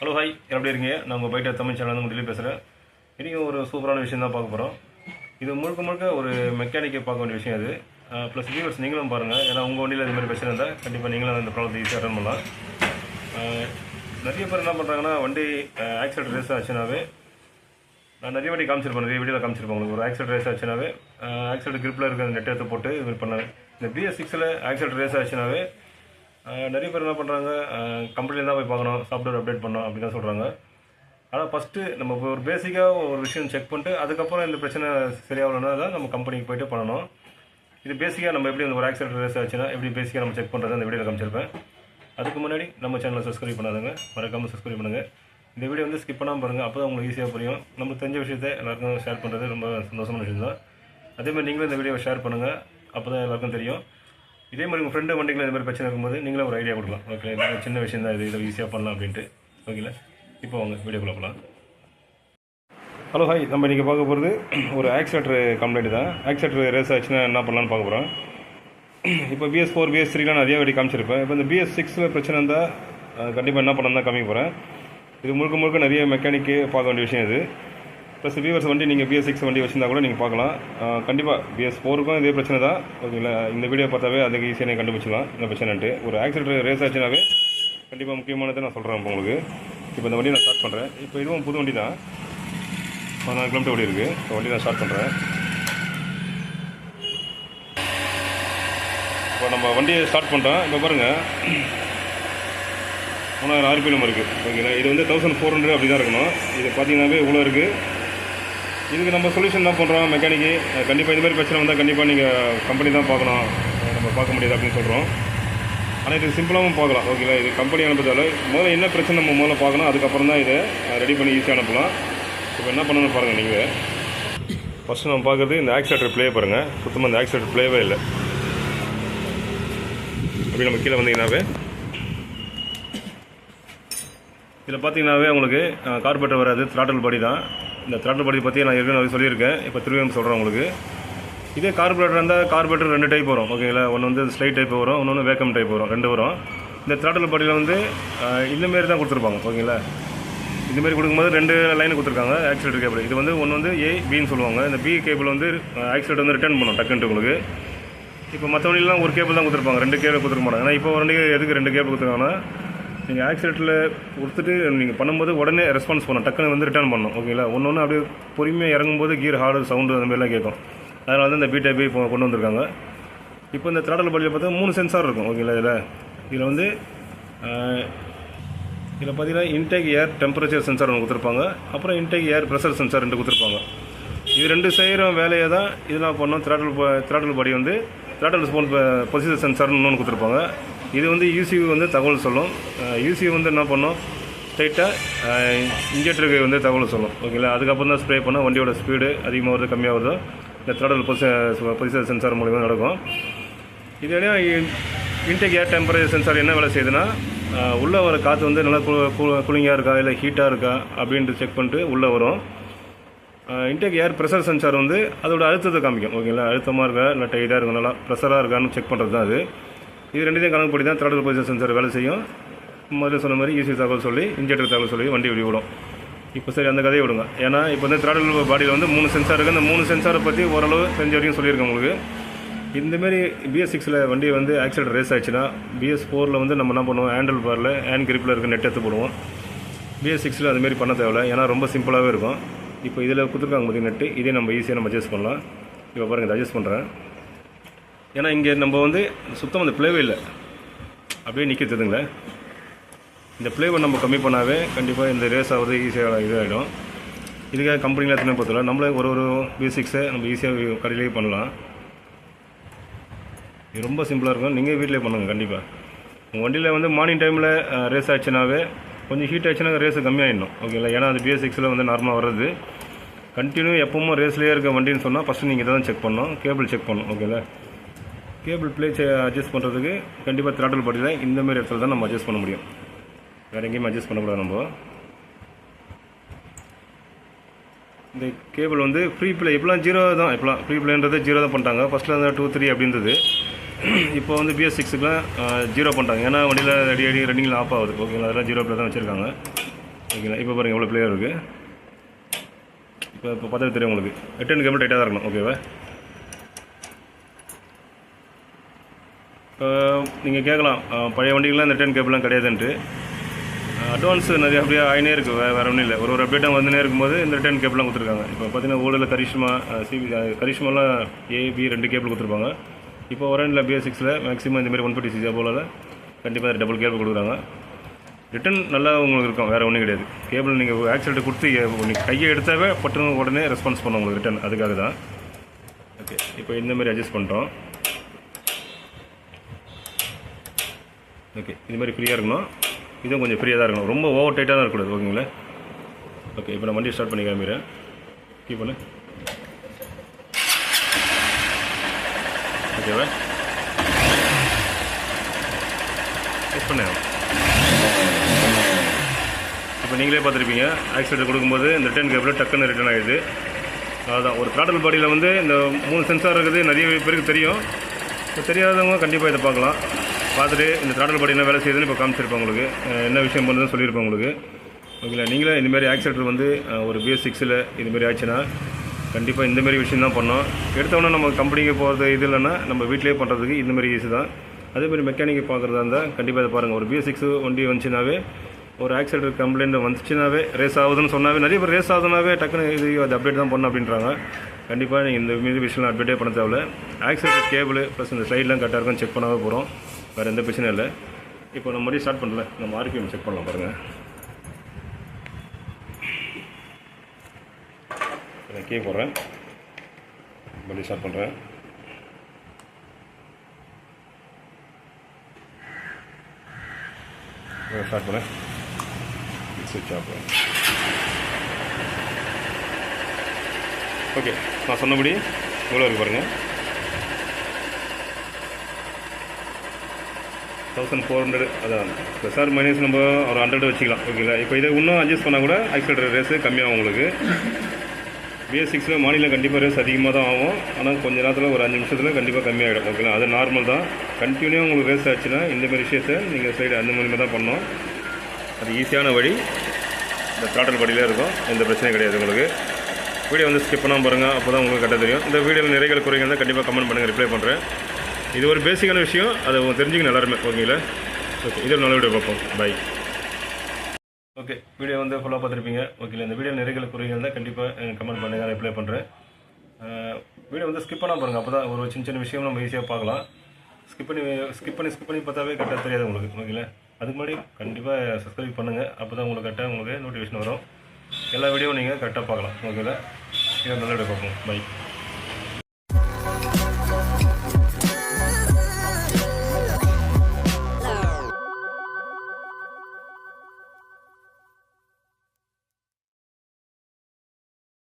Hello hi, எப்படி இருக்கீங்க? நான் உங்கள் பைட்டர் தமிழ் சேனல் வந்து டெல்லி பேசுகிறேன். இன்றைக்கி ஒரு சூப்பரான விஷயம் தான் பார்க்க போகிறோம். இது முழுக்க முழுக்க ஒரு மெக்கானிக்கை பார்க்க வேண்டிய விஷயம் அது. ப்ளஸ் வியூவர்ஸ் நீங்களும் பாருங்கள். ஏன்னா உங்கள் வண்டியில் இந்த மாதிரி பிரச்சனை இருந்தால் கண்டிப்பாக நீங்களும் இந்த ப்ராப்ளத்தை ஈஸியாக அட்டன் பண்ணலாம். நிறைய பேர் என்ன பண்ணுறாங்கன்னா, வண்டி ஆக்சிடென்ட் ரேஸ் ஆச்சுனாவே, நான் நிறைய வாட்டி காமிச்சிருப்பேன், நிறைய வீடியோவில் காமிச்சிருப்பேன் உங்களுக்கு. ஒரு ஆக்சிடென்ட் ரேஸ் ஆச்சுனாவே ஆக்சிடென்ட் கிரிப்பில் இருக்கிற நெட் எடுத்து போட்டு இது மாதிரி பண்ணாங்க. இந்த BS6 ஆக்சிடென்ட் ரேஸ் ஆச்சுனாவே நிறைய பேர் என்ன பண்ணுறாங்க, கம்பெனியில் தான் போய் பார்க்கணும், சாஃப்ட்வேர் அப்டேட் பண்ணணும் அப்படின்னு தான் சொல்கிறாங்க. ஆனால் ஃபஸ்ட்டு நம்ம இப்போ ஒரு பேசிக்காக ஒரு விஷயம் செக் பண்ணிட்டு அதுக்கப்புறம் இந்த பிரச்சனை சரியாகலன்னா தான் நம்ம கம்பெனிக்கு போய்ட்டு பண்ணணும். இது பேசிக்காக நம்ம எப்படி ஒரு ஆக்சிடென்ட் ரேஸ் ஆச்சுன்னா எப்படி பேசிக்காக நம்ம செக் பண்ணுறது அந்த வீடியோவில் காமிச்சிருப்பேன். அதுக்கு முன்னாடி நம்ம சேனலை சப்ஸ்கிரைப் பண்ணாதுங்க, மறக்காமல் சப்ஸ்கிரைப் பண்ணுங்கள். இந்த வீடியோ வந்து ஸ்கிப் பண்ணாமல் பாருங்கள், அப்போ தான் உங்களுக்கு ஈஸியாக புரியும். நமக்கு தெரிஞ்ச விஷயத்தை எல்லாருக்கும் ஷேர் பண்ணுறது ரொம்ப சந்தோஷமான விஷயம் தான். அதேமாதிரி நீங்களும் இந்த வீடியோவை ஷேர் பண்ணுங்கள், அப்போ தான் எல்லாருக்கும் தெரியும். இதே மாதிரி உங்கள் ஃப்ரெண்டு வண்டிகளில் இந்த மாதிரி பிரச்சனை இருக்கும்போது நீங்களே ஒரு ஐடியா கொடுக்கலாம். ஓகே, சின்ன விஷயம் தான், இதை ஈஸியாக பண்ணலாம் அப்படின்ட்டு. ஓகேங்களா, இப்போ வாங்க வீடியோக்குள்ளே போகலாம். ஹலோ ஹாய், நம்ம இன்றைக்கி பார்க்க போகிறது ஒரு ஆக்சிலேட்டர் கம்ப்ளைண்ட் தான். ஆக்சிலேட்டர் ரேஸ் ஆச்சுன்னா என்ன பண்ணலான்னு பார்க்க போகிறோம். இப்போ BS4 BS3லாம் நிறைய வாட்டி காமிச்சிருப்பேன். இப்போ இந்த BS6 பிரச்சனை இருந்தால் கண்டிப்பாக என்ன பண்ணலாம் தான் காமிக்க போகிறேன். இது முழுக்க முழுக்க நிறைய மெக்கானிக்கு பார்க்க வேண்டிய விஷயம் இது. ப்ளஸ் வியூவர்ஸ் வண்டி நீங்கள் BS6 வண்டி வச்சுருந்தா கூட நீங்கள் பார்க்கலாம். கண்டிப்பாக BS4க்கும் இதே பிரச்சனை தான். ஓகேங்களா, இந்த வீடியோ பார்த்தாவே அதுக்கு ஈஸியாக நீங்கள் கண்டுபிடிச்சிக்கலாம் இந்த பிரச்சனைன்ட்டு. ஒரு ஆக்சிடென்ட் ரேஸ் ஆச்சுனாவே கண்டிப்பாக முக்கியமானதை நான் சொல்கிறேன் இப்போ உங்களுக்கு. இப்போ இந்த வண்டியை நான் ஸ்டார்ட் பண்ணுறேன். இப்போ இதுவும் புது வண்டி தான், 14 கிலோமீட்டர் ஓடி இருக்குது. இப்போ வண்டி நான் ஸ்டார்ட் பண்ணுறேன். இப்போ நம்ம வண்டியை ஸ்டார்ட் பண்ணுறோம். இப்போ பாருங்கள், 3000 RPM இருக்குது. ஓகேங்களா, இது வந்து 1400 அப்படி தான் இருக்கணும். இது பார்த்தீங்கன்னாவே இவ்வளோ இருக்குது. இதுக்கு நம்ம சொல்யூஷன் தான் பண்ணுறோம் மெக்கானிக்கு. கண்டிப்பாக இந்த மாதிரி பிரச்சனை வந்தால் கண்டிப்பாக நீங்கள் கம்பெனி தான் பார்க்கணும், நம்ம பார்க்க முடியாது அப்படின்னு சொல்கிறோம். ஆனால் இது சிம்பிளாகவும் பார்க்கலாம். ஓகேங்களா, இது கம்பெனி அனுப்புறதால முதல்ல என்ன பிரச்சனை நம்ம முதல்ல பார்க்கணும், அதுக்கப்புறம் தான் இதை ரெடி பண்ணி ஈஸியாக அனுப்பலாம். இப்போ என்ன பண்ணணும்னு பாருங்கள். நீங்கள் ஃபஸ்ட்டு நம்ம பார்க்குறது இந்த ஆக்சிலேட்டர் ப்ளே பாருங்கள். சுத்தமாக இந்த ஆக்சிலேட்டர் ப்ளேவே இல்லை. அப்படி நம்ம கீழே வந்தீங்கன்னாவே இதில் பார்த்தீங்கன்னாவே உங்களுக்கு கார்பரேட்டர் வராது, த்ராட்டல் பாடி தான். இந்த த்ராட்டல் பாடி பற்றி நான் ஏற்கனவே சொல்லியிருக்கேன், இப்போ திரும்பியும் சொல்கிறேன் உங்களுக்கு. இதே கார்பரேட்டர் இருந்தால் கார்பரேட்டர் 2 டைப் வரும். ஓகேங்களா, ஒன்று வந்து ஸ்லைட் டைப் வரும், இன்னொன்று வேக்கம் டைப் வரும், 2 வரும். இந்த த்ராட்டல் பாடியில் வந்து இந்தமாரி தான் கொடுத்துருப்பாங்க. ஓகேங்களா, இந்தமாரி கொடுக்கும்போது 2 லைன் கொடுத்துருக்காங்க ஆக்சிலேட்டர் கேபிள். இது வந்து ஒன்று வந்து A, Bன்னு சொல்லுவாங்க. இந்த B கேபிள் வந்து ஆக்சிலேட்டர் வந்து ரிட்டர்ன் பண்ணும் டக்குன்ட்டு உங்களுக்கு. இப்போ மற்ற வண்டிலாம் ஒரு கேபிள் தான் கொடுத்துருப்பாங்க, 2 கேபிள் கொடுத்துருக்க மாட்டாங்க. ஏன்னா இப்போ வண்டிக்கு எதுக்கு 2 கேபிள் கொடுத்துருக்காங்கன்னா, நீங்கள் ஆக்சிலேட்டரில் கொடுத்துட்டு நீங்கள் பண்ணும்போது உடனே ரெஸ்பான்ஸ் பண்ணணும், டக்குன்னு வந்து ரிட்டர்ன் பண்ணணும். ஓகேங்களா, ஒன்று அப்படியே பொறுமையாக இறங்கும்போது கீர் ஹார்டு சவுண்டு அந்த மாதிரிலாம் கேட்கும். அதனால் வந்து இந்த B-type இப்போ கொண்டு வந்திருக்காங்க. இப்போ இந்த த்ராட்டல் பாடியில் பார்த்தா 3 சென்சார் இருக்கும். ஓகேங்களா, இதில் வந்து இதில் பார்த்தீங்கன்னா இன்டேக் ஏர் டெம்பரேச்சர் சென்சார் ஒன்று கொடுத்துருப்பாங்க, அப்புறம் இன்டேக் ஏர் ப்ரெஷர் சென்சார் 2 கொடுத்துருப்பாங்க. இது 2 செய்கிற வேலையை தான் இதெல்லாம் பண்ணோம். த்ராட்டல் பாடி வந்து த்ராட்டல் ஸ்போன் பொசிஷன் சென்சார்னு இன்னொன்று கொடுத்துருப்பாங்க. இது வந்து ECU வந்து தகவல் சொல்லும். ECU வந்து என்ன பண்ணோம், ஸ்ட்ரைட்டாக இன்ஜெக்டருக்கு வந்து தகவல் சொல்லும். ஓகேங்களா, அதுக்கப்புறம் தான் ஸ்ப்ரே பண்ணால் வண்டியோட ஸ்பீடு அதிகமாக வருது கம்மியாக வருதோ இந்த த்ராட்டல் பொசிஷன் சென்சார் மூலிமா நடக்கும். இதே இன்டேக் ஏர் டெம்பரேச்சர் சென்சார் என்ன வேலை செய்யுதுன்னா, உள்ளே வர காற்று வந்து நல்லா கூலிங்காக இருக்கா இல்லை ஹீட்டாக இருக்கா அப்படின்ட்டு செக் பண்ணிட்டு உள்ளே வரும். இன்டேக் ஏர் ப்ரெஷர் சென்சார் வந்து அதோட அழுத்தத்தை காமிக்கும். ஓகேங்களா, அழுத்தமாக இருக்கா இல்லை டைட்டாக இருக்கும், நல்லா ப்ரெஷராக இருக்கான்னு செக் பண்ணுறது தான் அது. இது 2த்தையும் கணக்குப்படி தான் த்ராட்டல் பொசிஷன் சென்சார் வேலை செய்யும். முதல்ல சொன்ன மாதிரி ECU தகவல் சொல்லி இன்ஜெக்டர் தகவல் சொல்லி வண்டி விடும். இப்போ சரி, அந்த கதையை விடுங்க. ஏன்னா இப்போ வந்து த்ராட்டல் பாடியில் வந்து 3 சென்சார் இருக்குது. அந்த 3 சென்சாரை பற்றி ஓரளவு தெரிஞ்ச வரைக்கும் சொல்லியிருக்கேன் உங்களுக்கு. இந்தமாரி BS6 வண்டி வந்து ஆக்சிலேட்டர் ரேஸ் ஆச்சுன்னா, BS4 வந்து நம்ம என்ன பண்ணுவோம், ஹேண்டில் பாரில் ஹேண்ட் கிரிப்பில் இருக்க நெட் எடுத்து போடுவோம். BS6 அதுமாரி பண்ண தேவையில்லை, ஏன்னா ரொம்ப சிம்பிளாகவே இருக்கும். இப்போ இதில் கொடுத்துருக்காங்க பார்த்தீங்கன்னா நெட்டு, இதே நம்ம ஈஸியாக நம்ம அட்ஜஸ்ட் பண்ணலாம். இப்போ பாருங்கள், இதை அட்ஜஸ்ட் பண்ணுறேன். ஏன்னா இங்கே நம்ம வந்து சுத்தம் அந்த ப்ளேவே இல்லை, அப்படியே நிற்கிறதுங்களே. இந்த ப்ளேவை நம்ம கம்மி பண்ணாவே கண்டிப்பாக இந்த ரேஸ் ஆகுது ஈஸியாக இதாகிடும். இதுக்காக கம்பெனியில் எத்தனை பொறுத்தல நம்மளே ஒரு BS6 நம்ம ஈஸியாக கடையிலேயே பண்ணலாம். இது ரொம்ப சிம்பிளாக இருக்கும், நீங்கள் வீட்டிலே பண்ணுங்கள் கண்டிப்பாக. உங்கள் வண்டியில் வந்து மார்னிங் டைமில் ரேஸ் ஆச்சுனாவே கொஞ்சம் ஹீட் ஆச்சுன்னா ரேஸு கம்மியாகிடணும். ஓகேங்களா, ஏன்னா அது BS6 வந்து நார்மலாக வர்றது. கண்டினியூ எப்பவும் ரேஸ்லேயே இருக்க வண்டின்னு சொன்னால் ஃபஸ்ட்டு நீங்கள் இதை தான் செக் பண்ணணும், கேபிள் செக் பண்ணணும். ஓகேங்களா, கேபிள் ப்ளே அட்ஜஸ்ட் பண்ணுறதுக்கு கண்டிப்பாக த்ராட்டல் பாடியில் இந்தமாரி இடத்துல தான் நம்ம அட்ஜஸ்ட் பண்ண முடியும், வேறு எங்கேயுமே அட்ஜஸ்ட் பண்ணக்கூடாது. நம்ம இந்த கேபிள் வந்து ஃப்ரீ ப்ளே இப்போலாம் 0 தான், இப்போலாம் ஃப்ரீ ப்ளேன்றது 0 தான் பண்ணிட்டாங்க. ஃபஸ்ட்டில் வந்து 2, 3 அப்படின்றது. இப்போ வந்து BS6க்குலாம் 0 பண்ணிட்டாங்க. ஏன்னா வண்டியில் ரன்னிங்கில் ஆஃப் ஆகுது. ஓகேங்களா, அதெல்லாம் 0 ப்ளே தான் வச்சுருக்காங்க. ஓகேங்களா. இப்போ பாருங்கள் எவ்வளோ பிளேயர் இருக்குது. இப்போ பார்த்தாலே தெரியும் உங்களுக்கு. ரிட்டர்ன் கேபிள் டைட்டாக தான் இருக்கணும். ஓகேவா. இப்போ நீங்கள் கேட்கலாம் பழைய வண்டிகள்லாம் இந்த ரிட்டர்ன் கேபிள்லாம் கிடையாதுன்ட்டு. அட்வான்ஸ் நிறைய அப்படியே ஆயினே இருக்குது. வேறு ஒன்றும் இல்லை. ஒரு அப்டேட்டாக வந்துனே இருக்கும்போது இந்த ரிட்டர்ன் கேபிள்லாம் கொடுத்துருக்காங்க. இப்போ பார்த்தீங்கன்னா ஓல்டில் கரிஷ்மா கரிஷ்மாலாம் ஏபி 2 கேபிள் கொடுத்துருப்பாங்க. இப்போ வரேன்ல BS6 மேக்ஸிமம் இந்தமாதிரி 150cc போல் கண்டிப்பாக டபுள் கேபிள் கொடுக்குறாங்க. ரிட்டன் நல்லா உங்களுக்கு இருக்கும். வேறு ஒன்றும் கிடையாது. கேபிள் நீங்கள் ஆக்சிடென்ட் கொடுத்து நீங்கள் கையை எடுத்தாவே பட்டுன்னு உடனே ரெஸ்பான்ஸ் பண்ணும் உங்களுக்கு ரிட்டன். அதுக்காக தான். ஓகே, இப்போ இந்தமாதிரி அட்ஜஸ்ட் பண்ணுறோம். ஓகே, இதுமாதிரி ஃப்ரீயாக இருக்கணும். இதுவும் கொஞ்சம் ஃப்ரீயாக தான் இருக்கணும். ரொம்ப ஓவர் டைட்டாக தான் இருக்கக்கூடாது. ஓகேங்களா. ஓகே, இப்போ நான் வண்டி ஸ்டார்ட் பண்ணி காமிக்கிறேன். கீப் பண்ணு. ஓகேவா. டெஸ்ட் பண்ணேன். இப்போ நீங்களே பார்த்துருப்பீங்க ஆக்சிடென்ட் கொடுக்கும்போது இந்த ரிட்டர்ன் கேபிள் டக்குன்னு ரிட்டர்ன் ஆகிடுது. அதுதான் ஒரு த்ராட்டல் பாடியில் வந்து இந்த 3 சென்சார் இருக்குது. நிறைய பேருக்கு தெரியும். இப்போ தெரியாதவங்க கண்டிப்பாக இதை பார்க்கலாம். பார்த்துட்டு இந்த த்ராட்டல் பாடி என்ன வேலை செய்யுதுன்னு இப்போ காமிச்சிருப்பேன் உங்களுக்கு. என்ன விஷயம் பண்ணுறதுன்னு சொல்லியிருப்பேன் உங்களுக்கு. ஓகேங்களா. நீங்களே இந்தமாரி ஆக்சிடென்ட் வந்து ஒரு BS6 இதுமாரி ஆச்சுன்னா கண்டிப்பாக இந்தமாரி விஷயம் தான் பண்ணோம். எடுத்தவொடனே நம்ம கம்பெனிக்கு போகிறது இது இல்லைன்னா நம்ம வீட்டிலே பண்ணுறதுக்கு இந்தமாரி ஈஸி தான். அதேமாதிரி மெக்கானிக்கை பார்க்குறதா இருந்தால் கண்டிப்பாக இதை பாருங்கள். ஒரு BS6 வண்டி வந்துச்சுனாவே ஒரு ஆக்சிடென்ட் கம்ப்ளைண்ட் வந்துச்சுனாவே ரேஸ் ஆகுதுன்னு சொன்னாவே நிறைய பேர் ரேஸ் ஆகுதுனாவே டக்குன்னு இது அது அப்டேட் தான் பண்ணணும் அப்படின்றாங்க. கண்டிப்பாக நீங்கள் இந்த மாரி விஷயம்லாம் அப்டேட்டே பண்ண தேவையில்ல. ஆக்சிடென்ட் கேபிள் ப்ளஸ் இந்த சைட்லாம் கரெக்டாக இருக்கும் செக் பண்ணாவே போகிறோம். வேறு எந்த பிரச்சனையும் இல்லை. இப்போ நம்ம மறுபடியும் ஸ்டார்ட் பண்ணல. நம்ம RPM செக் பண்ணலாம் பாருங்கள். நான் கீ போடுறேன். மறுபடியும் ஸ்டார்ட் பண்ணுறேன். ஸ்டார்ட் பண்ணேன். ஸ்விட்ச் ஆஃப். ஓகே, நான் சொன்னபடி எவ்வளோ இருக்குது பாருங்கள். 1400. அதான் ப்ளஸ் ஆர் மைனஸ் நம்ம ஒரு 100 வச்சுக்கலாம். ஓகேங்களா. இப்போ இதை இன்னும் அட்ஜஸ்ட் பண்ணால் கூட ஆக்சிலேட்டர் ரேஸு கம்மியாகும் உங்களுக்கு. BS6 மாநிலம் கண்டிப்பாக ரேஸ் அதிகமாக தான் ஆகும். ஆனால் கொஞ்சம் நேரத்தில் ஒரு 5 நிமிஷத்தில் கண்டிப்பாக கம்மியாகிடும். ஓகேங்களா. அது நார்மல் தான். கண்டினியூ உங்களுக்கு ரேஸ் ஆச்சுன்னா இந்தமாதிரி விஷயத்தை நீங்கள் சைடு அந்த மூலியமாக தான் பண்ணணும். அது ஈஸியான வழி. இந்த த்ராட்டல் படியிலே இருக்கும். எந்த பிரச்சனையும் கிடையாது உங்களுக்கு. வீடியோ வந்து ஸ்கிப் பண்ணாமல் பாருங்கள். அப்போ தான் உங்களுக்கு கரெக்டாக தெரியும். இந்த வீடியோவில் நிறைகள் குறைகள் தான் கண்டிப்பாக கமெண்ட் பண்ணுங்கள். ரிப்ளை பண்ணுறேன். இது ஒரு பேசிக்கான விஷயம். அதை தெரிஞ்சுக்கணும் எல்லாருமே. ஓகேங்களா. ஓகே, இது ஒரு நல்ல வீடியோ பார்ப்போம். பை. ஓகே, வீடியோ வந்து ஃபுல்லாக பார்த்துருப்பீங்க. ஓகேங்களா. இந்த வீடியோ நிறைகள் குறைகள் தான் கண்டிப்பாக கமெண்ட் பண்ணுங்கள். ரிப்ளை பண்ணுறேன். வீடியோ வந்து ஸ்கிப் பண்ணாமல் பாருங்கள். அப்போ தான் ஒரு சின்ன சின்ன விஷயம் நம்ம ஈஸியாக பார்க்கலாம். ஸ்கிப் பண்ணி பார்த்தாவே கரெக்டாக தெரியாது உங்களுக்கு. ஓகேங்களா. அதுக்கு முன்னாடி கண்டிப்பாக சப்ஸ்கிரைப் பண்ணுங்கள். அப்போ தான் உங்களுக்கு கரெக்டாக உங்களுக்கு நோட்டிஃபிகேஷன் வரும். எல்லா வீடியோவும் நீங்கள் கரெக்டாக பார்க்கலாம். ஓகேங்களா. இது நல்ல வீடியோ பார்ப்போம். பை.